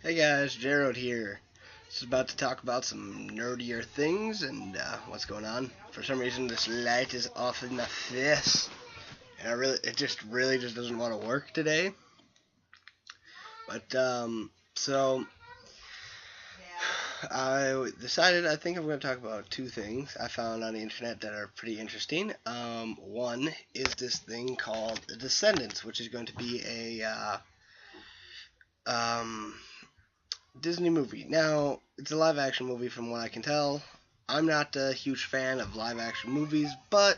Hey guys, Jared here. Just about to talk about some nerdier things and what's going on. For some reason, this light is off in my face, and it just really just doesn't want to work today. But so I decided I think I'm going to talk about two things I found on the internet that are pretty interesting. One is this thing called Descendants, which is going to be um, Disney movie. Now, it's a live action movie from what I can tell. I'm not a huge fan of live action movies, but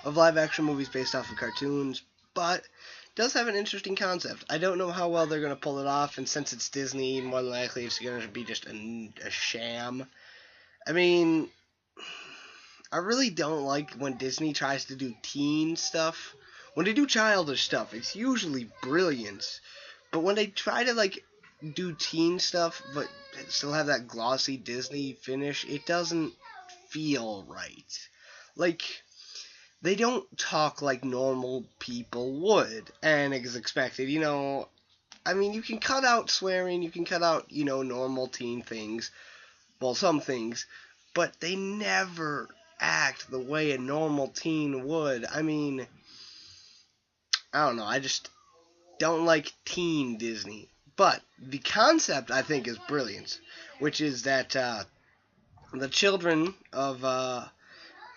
of live action movies based off of cartoons, but it does have an interesting concept. I don't know how well they're going to pull it off, and since it's Disney, more than likely it's going to be just a sham. I mean, I really don't like when Disney tries to do teen stuff. When they do childish stuff, it's usually brilliant. But when they try to do teen stuff but still have that glossy Disney finish, it doesn't feel right. Like they don't talk like normal people would and is expected, I mean, you can cut out swearing, you can cut out, normal teen things, well, some things, but they never act the way a normal teen would. I mean, I don't know, I just don't like teen Disney. But the concept I think is brilliant, which is that the children of of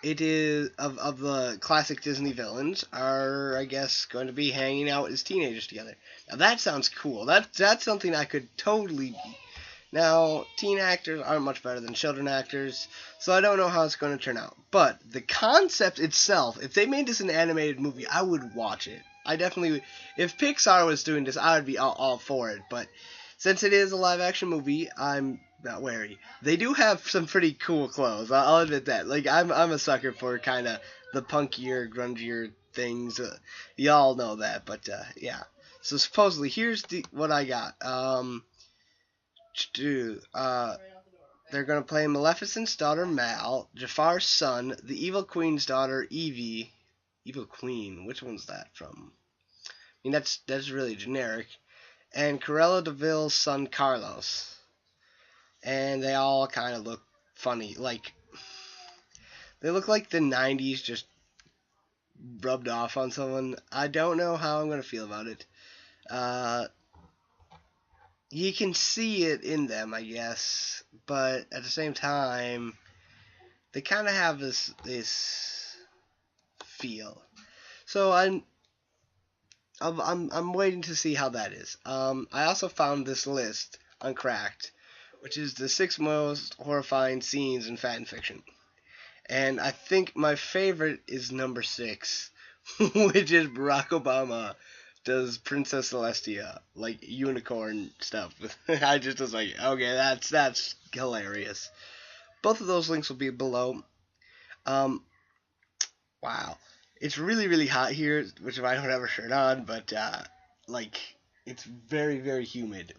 the classic Disney villains are, I guess, going to be hanging out as teenagers together. Now that sounds cool. That's something I could totally be. Now, teen actors aren't much better than children actors, so I don't know how it's going to turn out. But the concept itself, if they made this an animated movie, I would watch it. I definitely would. If Pixar was doing this, I would be all for it. But since it is a live action movie, I'm not wary. They do have some pretty cool clothes. I'll admit that. Like I'm a sucker for kind of the punkier, grungier things. Y'all know that, but yeah. So supposedly, here's what I got. They're gonna play Maleficent's daughter Mal, Jafar's son, the Evil Queen's daughter Evie. Evil Queen, which one's that from? I mean, that's really generic. And Corella Deville's son Carlos. And they all kind of look funny. Like, they look like the 90s just rubbed off on someone. I don't know how I'm going to feel about it. Uh, you can see it in them, I guess. But at the same time, they kind of have this feel. So I'm waiting to see how that is. I also found this list on Cracked, which is the 6 most horrifying scenes in fanfiction. And I think my favorite is number 6, which is Barack Obama does Princess Celestia, like unicorn stuff. I just was like, okay, that's hilarious. Both of those links will be below. Um, wow, it's really really hot here, which I don't have a shirt on, but like it's very humid.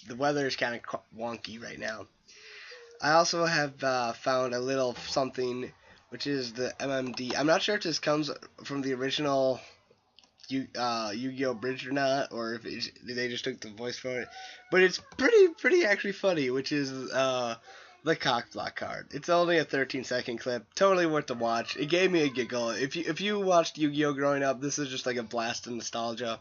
The weather is kind of wonky right now. I also have found a little something, which is the MMD. I'm not sure if this comes from the original Yu-Gi-Oh! Bridge or not, or if they just took the voice for it. But it's pretty actually funny, which is the cock block card. It's only a 13-second clip, totally worth the watch. It gave me a giggle. If you watched Yu-Gi-Oh! Growing up, this is just like a blast of nostalgia.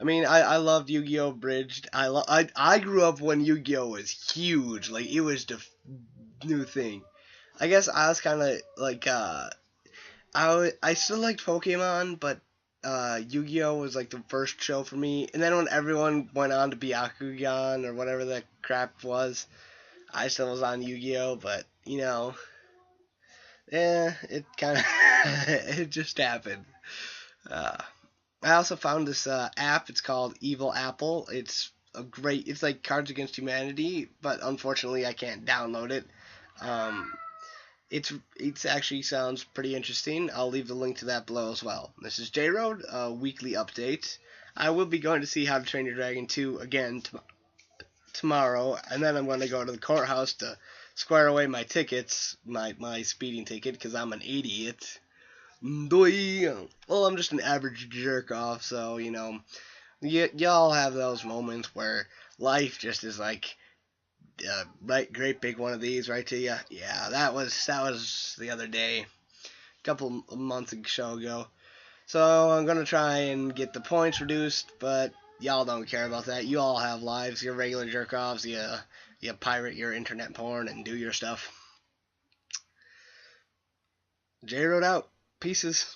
I mean, I loved Yu-Gi-Oh! Bridged. I grew up when Yu-Gi-Oh! Was huge. Like, it was the new thing. I guess I was kind of like, I still liked Pokemon, but Yu-Gi-Oh! Was like the first show for me. And then when everyone went on to Byakugan or whatever that crap was, I still was on Yu-Gi-Oh! But, yeah, it kind of, it just happened. Uh, I also found this app. It's called Evil Apple. It's like Cards Against Humanity, but unfortunately I can't download it. Um, it's actually sounds pretty interesting. I'll leave the link to that below as well. This is J Road, a weekly update. I will be going to see How to Train Your Dragon 2 again tomorrow, and then I'm going to go to the courthouse to square away my tickets, my speeding ticket, because I'm an idiot. Well, I'm just an average jerk off, so, Y'all have those moments where life just is like right, great big one of these right to you. Yeah, that was the other day, a couple of months ago. So I'm gonna try and get the points reduced, but y'all don't care about that. You all have lives. You're regular jerk offs. You pirate your internet porn and do your stuff. J wrote out. Pieces.